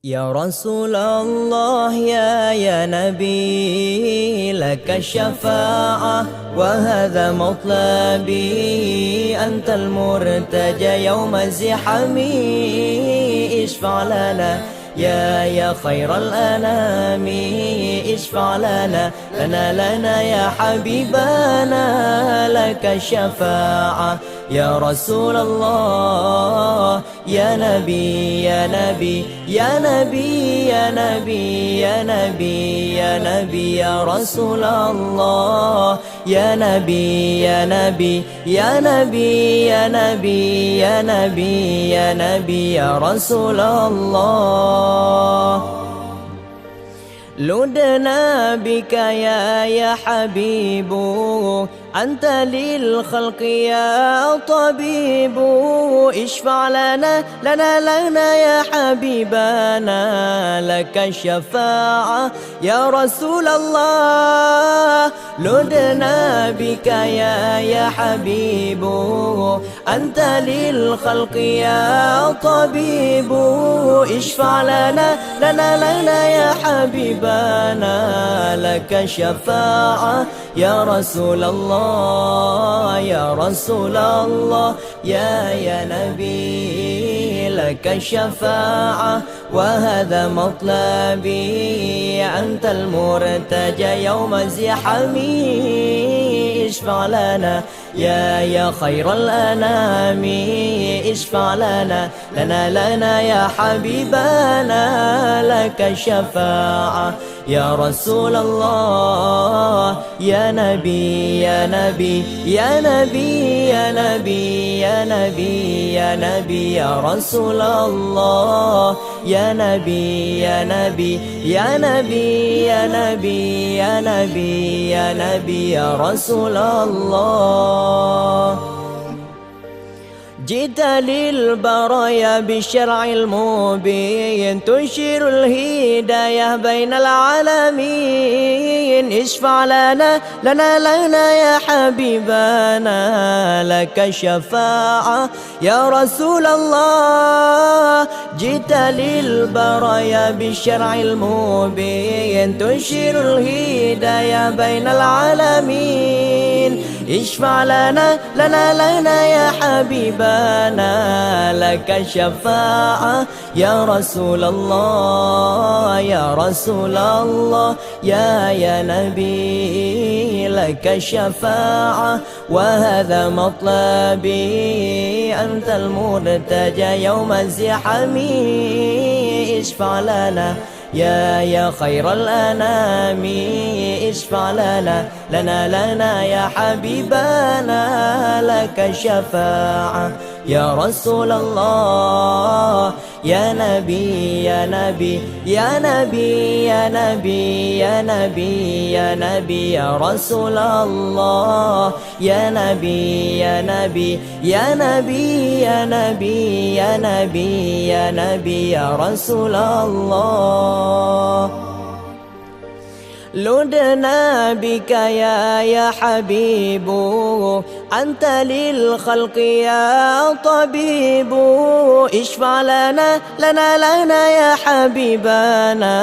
يا رسول الله يا نبي لك الشفاعة وهذا مطلبي، أنت المرتجى يوم الزحام. اشفع لنا يا خير الأنام، اشفع لنا لنا يا حبيبنا، لك الشفاعة يا رسول الله. يا نبي يا نبي يا نبي يا نبي يا نبي يا نبي يا رسول الله. يا نبي يا نبي يا نبي يا نبي يا نبي يا نبي يا رسول الله. لدنا بك يا حبيب، أنت للخلق يا طبيب. اشفع لنا يا حبيبنا، لك الشفاعة يا رسول الله. لدنا بك يا حبيب، أنت للخلق يا طبيب. اشفع لنا يا حبيبنا، لك الشفاعة يا رسول الله. يا رسول الله يا نبي لك الشفاعة وهذا مطلبي، أنت المرتجى يوم الزحام. اشفع لنا يا خير الأنام، اشفع لنا يا حبيبنا، لك الشفاعة يا رسول الله. يا نبي يا نبي يا نبي يا نبي يا نبي يا نبي يا رسول الله. يا نبي يا نبي يا نبي يا نبي يا نبي يا نبي يا رسول الله. جئت للبرايا بالشرع المبين، تنشر الهداية بين العالمين. اشفع لنا يا حبيبنا، لك الشفاعة يا رسول الله. جئت للبرايا بالشرع المبين، تنشر الهداية بين العالمين. اشفع لنا يا حبيبنا، لك الشفاعة يا رسول الله. يا رسول الله يا نبي لك الشفاعة وهذا مطلبي، أنت المرتجى يوم الزحام. اشفع لنا يا خير الأنام، اشفع لنا يا حبيبنا، لك الشفاعة يا رسول الله. يا نبي يا نبي يا نبي يا نبي يا نبي يا نبي يا رسول الله. يا نبي يا نبي يا نبي يا نبي يا نبي يا نبي يا رسول الله. لدنا بك يا حبيب، أنت للخلق يا طبيب. اشفع لنا يا حبيبنا،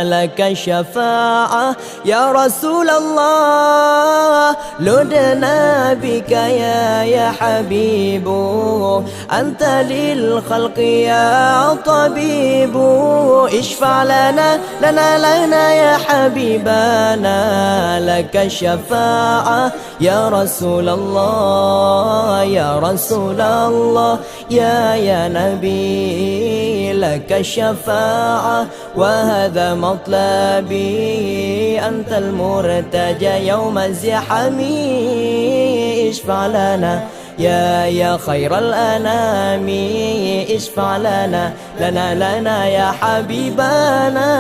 لك الشفاعة يا رسول الله. لدنا بك يا حبيب، أنت للخلق يا طبيب. اشفع لنا يا حبيبنا، لك الشفاعة يا رسول الله. يا رسول الله يا نبي لك الشفاعة وهذا مطلبي، أنت المرتجى يوم الزحام. اشفع لنا يا خير الأنام، اشفع لنا يا حبيبنا،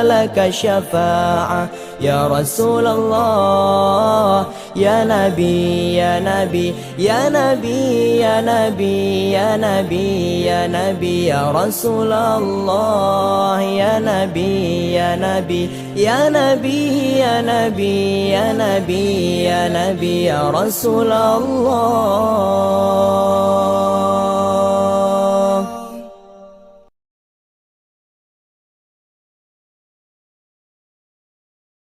لك الشفاعة يا رسول الله. يا نبي يا نبي يا نبي يا نبي يا نبي يا نبي يا رسول الله. يا نبي يا نبي يا نبي يا نبي يا نبي يا نبي يا رسول الله.